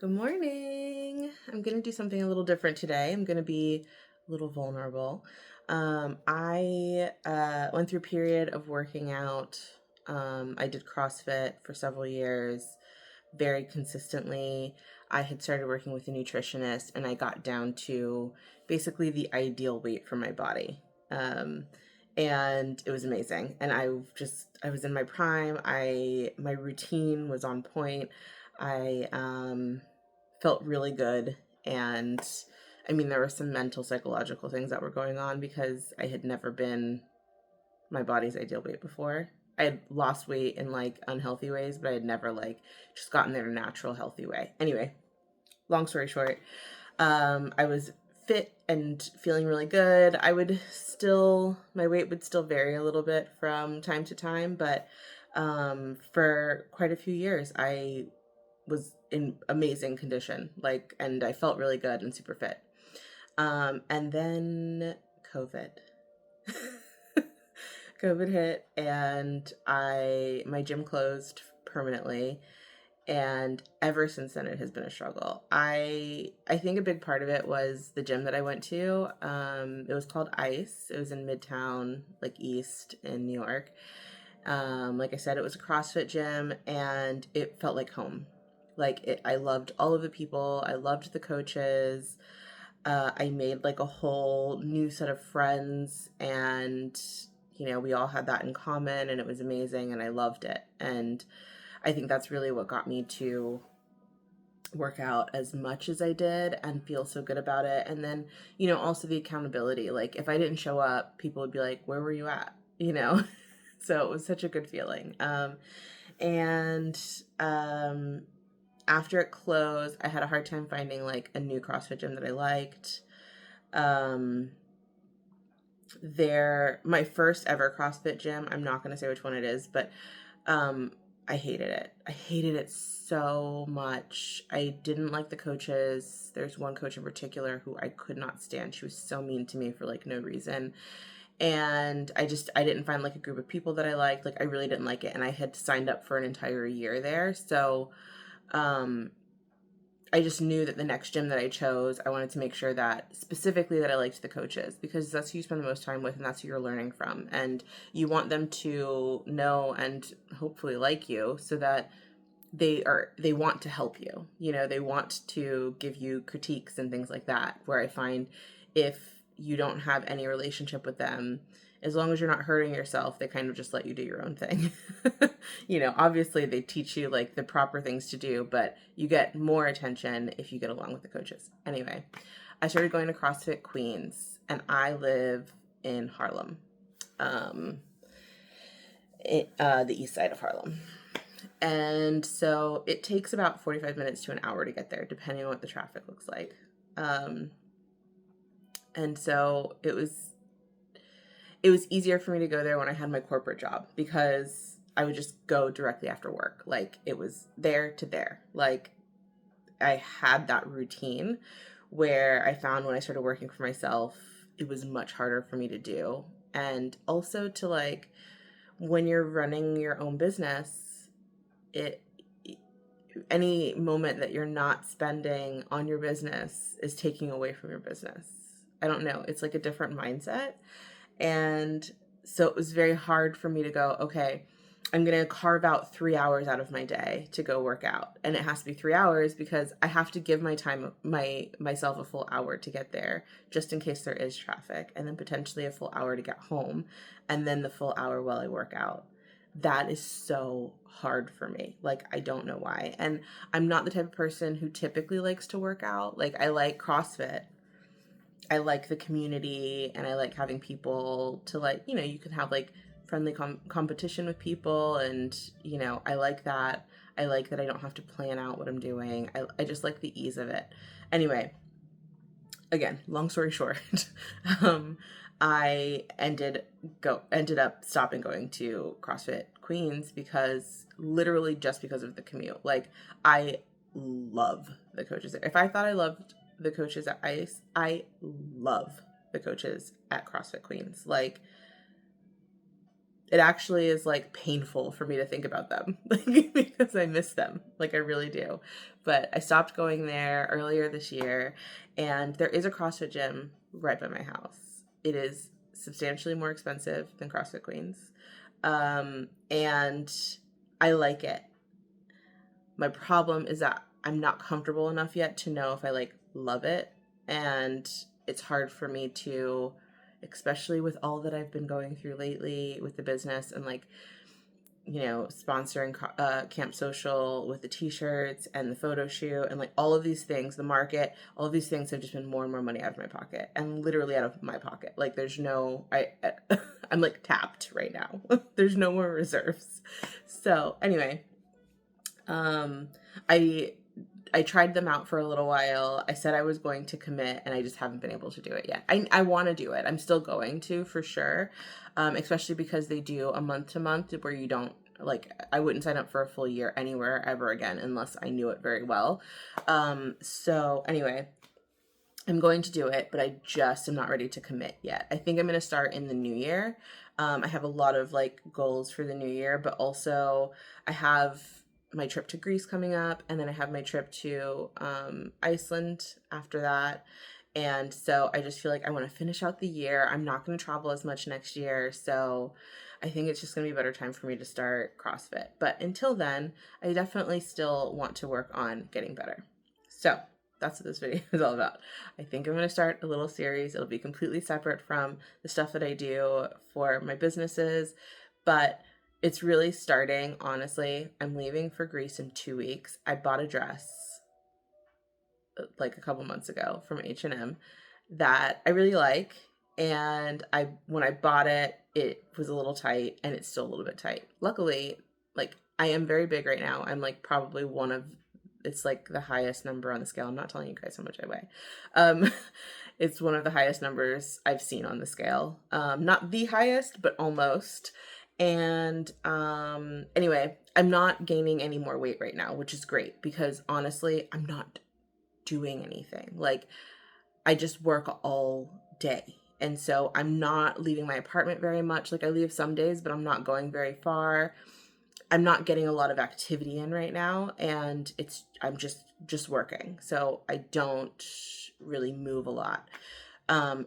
Good morning. I'm going to do something a little different today. I'm going to be a little vulnerable. I went through a period of working out. I did CrossFit for several years, very consistently. I had started working with a nutritionist and I got down to basically the ideal weight for my body. Um, and it was amazing. And I was in my prime. My routine was on point. I felt really good. And I mean, there were some mental, psychological things that were going on because I had never been my body's ideal weight before. I had lost weight in like unhealthy ways, but I had never like just gotten there in a natural, healthy way. Anyway, long story short, I was fit and feeling really good. My weight would still vary a little bit from time to time, but for quite a few years, I was in amazing condition, and I felt really good and super fit. And then COVID. COVID hit and my gym closed permanently, and ever since then it has been a struggle. I think a big part of it was the gym that I went to. It was called Ice. It was in Midtown, like East in New York. Like I said, it was a CrossFit gym and it felt like home. I loved all of the people. I loved the coaches. I made like a whole new set of friends, and we all had that in common, and it was amazing, and I loved it. And I think that's really what got me to work out as much as I did and feel so good about it. And then, also the accountability. Like if I didn't show up, people would be like, "Where were you at?" So it was such a good feeling. And After it closed, I had a hard time finding like a new CrossFit gym that I liked. Um, my first ever CrossFit gym, I'm not going to say which one it is, but um, I hated it. I hated it so much. I didn't like the coaches. There's one coach in particular who I could not stand. She was so mean to me for like no reason. And I didn't find like a group of people that I liked. Like I really didn't like it. And I had signed up for an entire year there. So um I just knew that the next gym that I chose, I wanted to make sure that specifically that I liked the coaches, because that's who you spend the most time with and that's who you're learning from. And you want them to know and hopefully like you so that they want to help you. They want to give you critiques and things like that. Where I find if you don't have any relationship with them, as long as you're not hurting yourself, they kind of just let you do your own thing. Obviously they teach you like the proper things to do, but you get more attention if you get along with the coaches. Anyway, I started going to CrossFit Queens, and I live in Harlem, um, the east side of Harlem. And so it takes about 45 minutes to an hour to get there, depending on what the traffic looks like. Um, and so it was easier for me to go there when I had my corporate job, because I would just go directly after work. Like it was there to there. Like I had that routine, where I found when I started working for myself, it was much harder for me to do. And also to like, when you're running your own business, it any moment that you're not spending on your business is taking away from your business. I don't know. It's like a different mindset. And so it was very hard for me to go, okay, I'm going to carve out 3 hours out of my day to go work out. And it has to be 3 hours because I have to give myself a full hour to get there, just in case there is traffic, and then potentially a full hour to get home, and then the full hour while I work out. That is so hard for me. Like, I don't know why. And I'm not the type of person who typically likes to work out. Like, I like CrossFit. I like the community, and I like having people to like, you can have like friendly competition with people. And, I like that. I like that I don't have to plan out what I'm doing. I just like the ease of it. Anyway, again, long story short, um, I ended up stopping going to CrossFit Queens because literally just because of the commute. Like I love the coaches there. If I thought I loved the coaches at Ice, I love the coaches at CrossFit Queens. Like it actually is like painful for me to think about them, like, because I miss them, like I really do. But I stopped going there earlier this year, and there is a CrossFit gym right by my house. It is substantially more expensive than CrossFit Queens, and I like it. My problem is that I'm not comfortable enough yet to know if I like love it, and it's hard for me to, especially with all that I've been going through lately with the business and like, you know, sponsoring Camp Social with the t-shirts and the photo shoot and like all of these things, the market, all of these things have just been more and more money out of my pocket, and literally out of my pocket. Like there's no, I'm like tapped right now. There's no more reserves. So anyway, I tried them out for a little while. I said I was going to commit, and I just haven't been able to do it yet. I want to do it. I'm still going to, for sure. Especially because they do a month to month where you don't, like, I wouldn't sign up for a full year anywhere ever again unless I knew it very well. So anyway, I'm going to do it, but I just am not ready to commit yet. I think I'm going to start in the new year. I have a lot of like goals for the new year, but also I have my trip to Greece coming up, and then I have my trip to Iceland after that. And so I just feel like I want to finish out the year. I'm not going to travel as much next year, so I think it's just going to be a better time for me to start CrossFit. But until then, I definitely still want to work on getting better. So that's what this video is all about. I think I'm going to start a little series. It'll be completely separate from the stuff that I do for my businesses, but it's really starting, honestly. I'm leaving for Greece in 2 weeks. I bought a dress like a couple months ago from H&M that I really like. And when I bought it, it was a little tight, and it's still a little bit tight. Luckily, like I am very big right now. I'm like probably it's like the highest number on the scale. I'm not telling you guys how much I weigh. It's one of the highest numbers I've seen on the scale. Not the highest, but almost. And anyway, I'm not gaining any more weight right now, which is great because honestly, I'm not doing anything. Like I just work all day. And so I'm not leaving my apartment very much. Like I leave some days, but I'm not going very far. I'm not getting a lot of activity in right now, and I'm just working. So I don't really move a lot.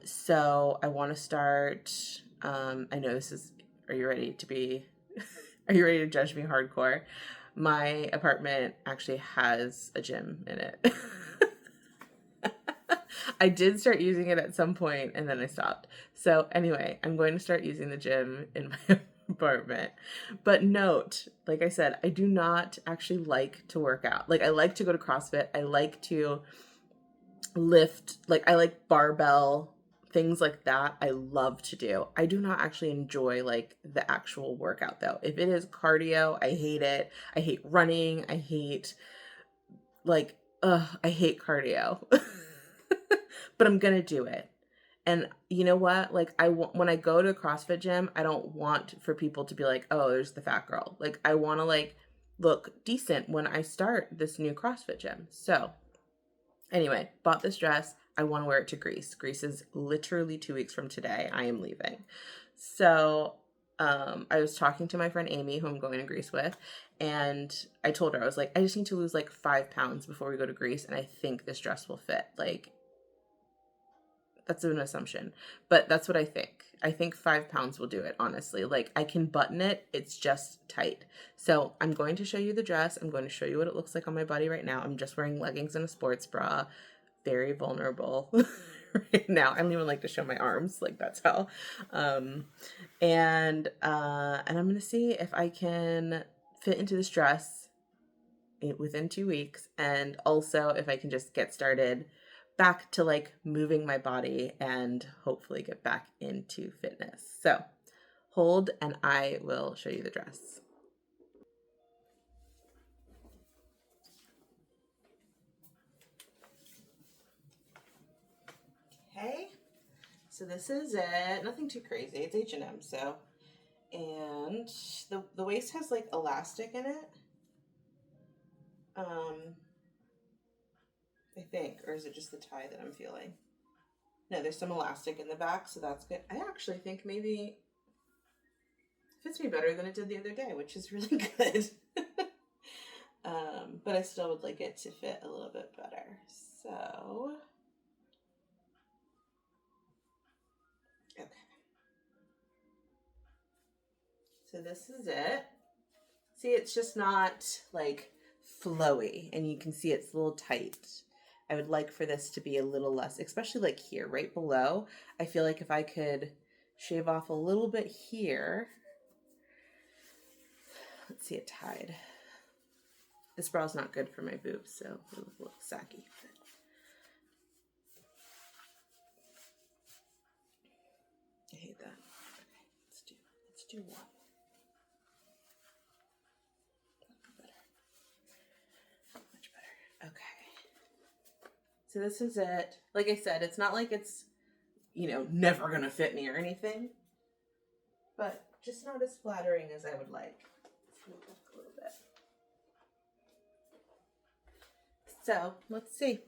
So I want to start, I know are you ready to judge me hardcore? My apartment actually has a gym in it. I did start using it at some point, and then I stopped. So anyway, I'm going to start using the gym in my apartment. But note, like I said, I do not actually like to work out. Like I like to go to CrossFit. I like to lift, like I like barbell, things like that. I love to do. I do not actually enjoy like the actual workout though. If it is cardio, I hate it. I hate running. I hate cardio. But I'm gonna do it. And you know what? Like when I go to a CrossFit gym, I don't want for people to be like, "Oh, there's the fat girl." Like I want to like look decent when I start this new CrossFit gym. So anyway, bought this dress. I want to wear it to Greece. Greece is literally 2 weeks from today. I am leaving. So I was talking to my friend Amy, who I'm going to Greece with, and I told her, I was like, I just need to lose like 5 pounds before we go to Greece, and I think this dress will fit. Like, that's an assumption, but that's what I think. I think 5 pounds will do it, honestly. Like I can button it. It's just tight. So I'm going to show you the dress. I'm going to show you what it looks like on my body right now. I'm just wearing leggings and a sports bra. Very vulnerable right now. I don't even like to show my arms. Like that's how. And I'm going to see if I can fit into this dress within 2 weeks. And also if I can just get started back to like moving my body and hopefully get back into fitness. So hold and I will show you the dress. Okay, so this is it. Nothing too crazy. It's H&M, so. And the waist has like elastic in it. I think, or is it just the tie that I'm feeling? No, there's some elastic in the back, so that's good. I actually think maybe fits me better than it did the other day, which is really good. But I still would like it to fit a little bit better. So, okay. So this is it. See, it's just not like flowy, and you can see it's a little tight. I would like for this to be a little less, especially like here, right below. I feel like if I could shave off a little bit here. Let's see it tied. This bra's not good for my boobs, so it looks a little saggy. I hate that. Okay, let's do one. Much better. Okay. So this is it. Like I said, it's not like it's, never gonna fit me or anything, but just not as flattering as I would like. Let's move back a little bit. So let's see.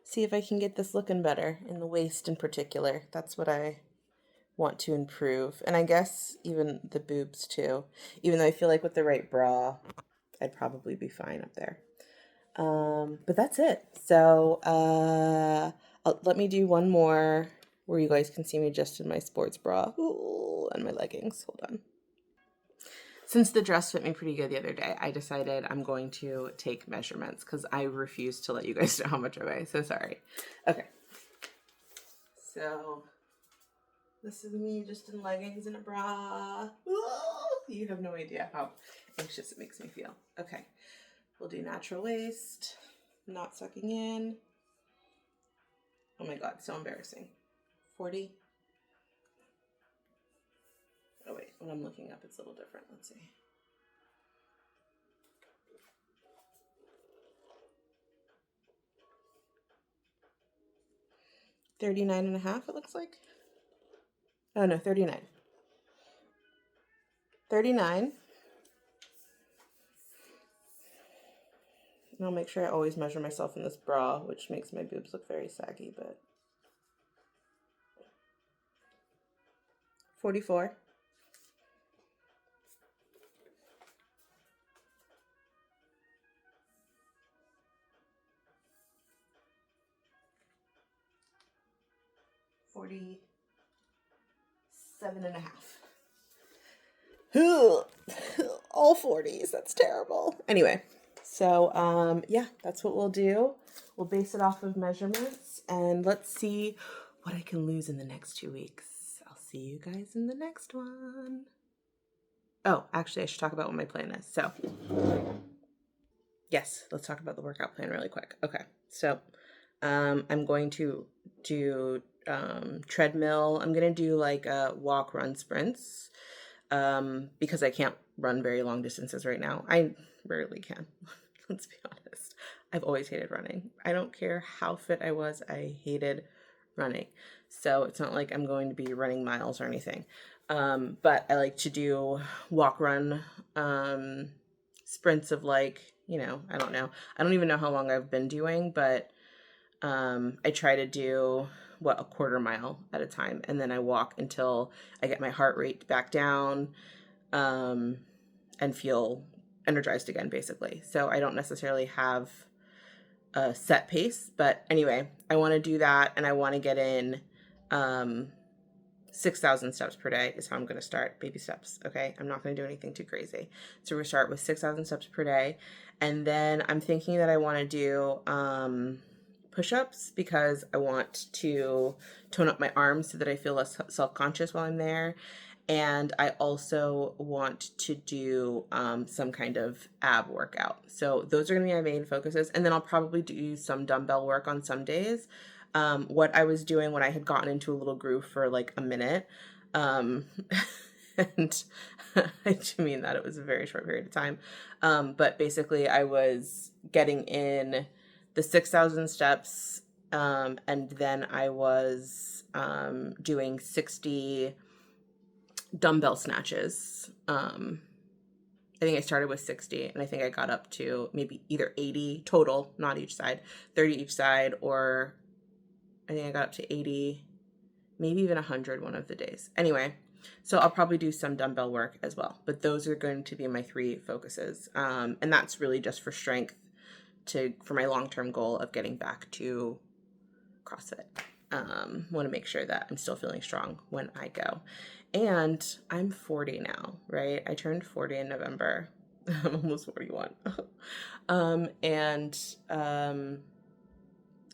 See if I can get this looking better in the waist in particular. That's what I want to improve. And I guess even the boobs too. Even though I feel like with the right bra, I'd probably be fine up there. But that's it. So let me do one more where you guys can see me just in my sports bra. Ooh, and my leggings. Hold on. Since the dress fit me pretty good the other day, I decided I'm going to take measurements because I refuse to let you guys know how much I weigh. So sorry. Okay. So this is me just in leggings and a bra. Ooh, you have no idea how anxious it makes me feel. Okay. We'll do natural waist, not sucking in. Oh my God, so embarrassing. 40. Oh wait, when I'm looking up, it's a little different. Let's see. $39.5, it looks like. Oh no, 39. 39. And I'll make sure I always measure myself in this bra, which makes my boobs look very saggy, but 44. 47.5. All 40s. That's terrible. Anyway, so yeah, that's what we'll do. We'll base it off of measurements, and let's see what I can lose in the next 2 weeks. I'll see you guys in the next one. Oh, actually, I should talk about what my plan is. So, yes, let's talk about the workout plan really quick. Okay, so I'm going to do treadmill. I'm going to do like walk, run, sprints because I can't run very long distances right now. I rarely can. Let's be honest. I've always hated running. I don't care how fit I was. I hated running. So it's not like I'm going to be running miles or anything. But I like to do walk, run, sprints of like, I don't know. I don't even know how long I've been doing, but I try to do a quarter mile at a time, and then I walk until I get my heart rate back down and feel energized again, basically. So I don't necessarily have a set pace, but anyway, I want to do that, and I want to get in 6,000 steps per day is how I'm going to start. Baby steps, okay? I'm not going to do anything too crazy. So we're start with 6,000 steps per day, and then I'm thinking that I want to do push-ups because I want to tone up my arms so that I feel less self-conscious while I'm there. And I also want to do some kind of ab workout. So those are going to be my main focuses. And then I'll probably do some dumbbell work on some days. What I was doing when I had gotten into a little groove for like a minute. And I do mean that it was a very short period of time. But basically I was getting in the 6,000 steps. And then I was doing 60 dumbbell snatches. I think I started with 60 and I think I got up to maybe either 80 total, not each side, 30 each side, or I think I got up to 80, maybe even 100 one of the days. Anyway, So I'll probably do some dumbbell work as well, but those are going to be my 3 focuses. And that's really just for strength for my long-term goal of getting back to CrossFit. Want to make sure that I'm still feeling strong when I go. And I'm 40 now, right? I turned 40 in November. I'm almost 41.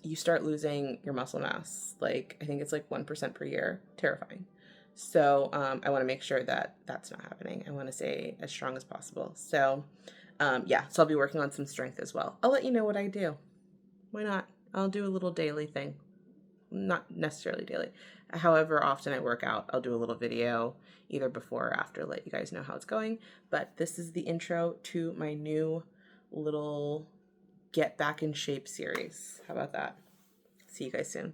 You start losing your muscle mass. Like, I think it's like 1% per year. Terrifying. So I want to make sure that that's not happening. I want to stay as strong as possible. So yeah, so I'll be working on some strength as well. I'll let you know what I do. Why not? I'll do a little daily thing. Not necessarily daily. However often I work out, I'll do a little video either before or after, let you guys know how it's going. But this is the intro to my new little Get Back in Shape series. How about that? See you guys soon.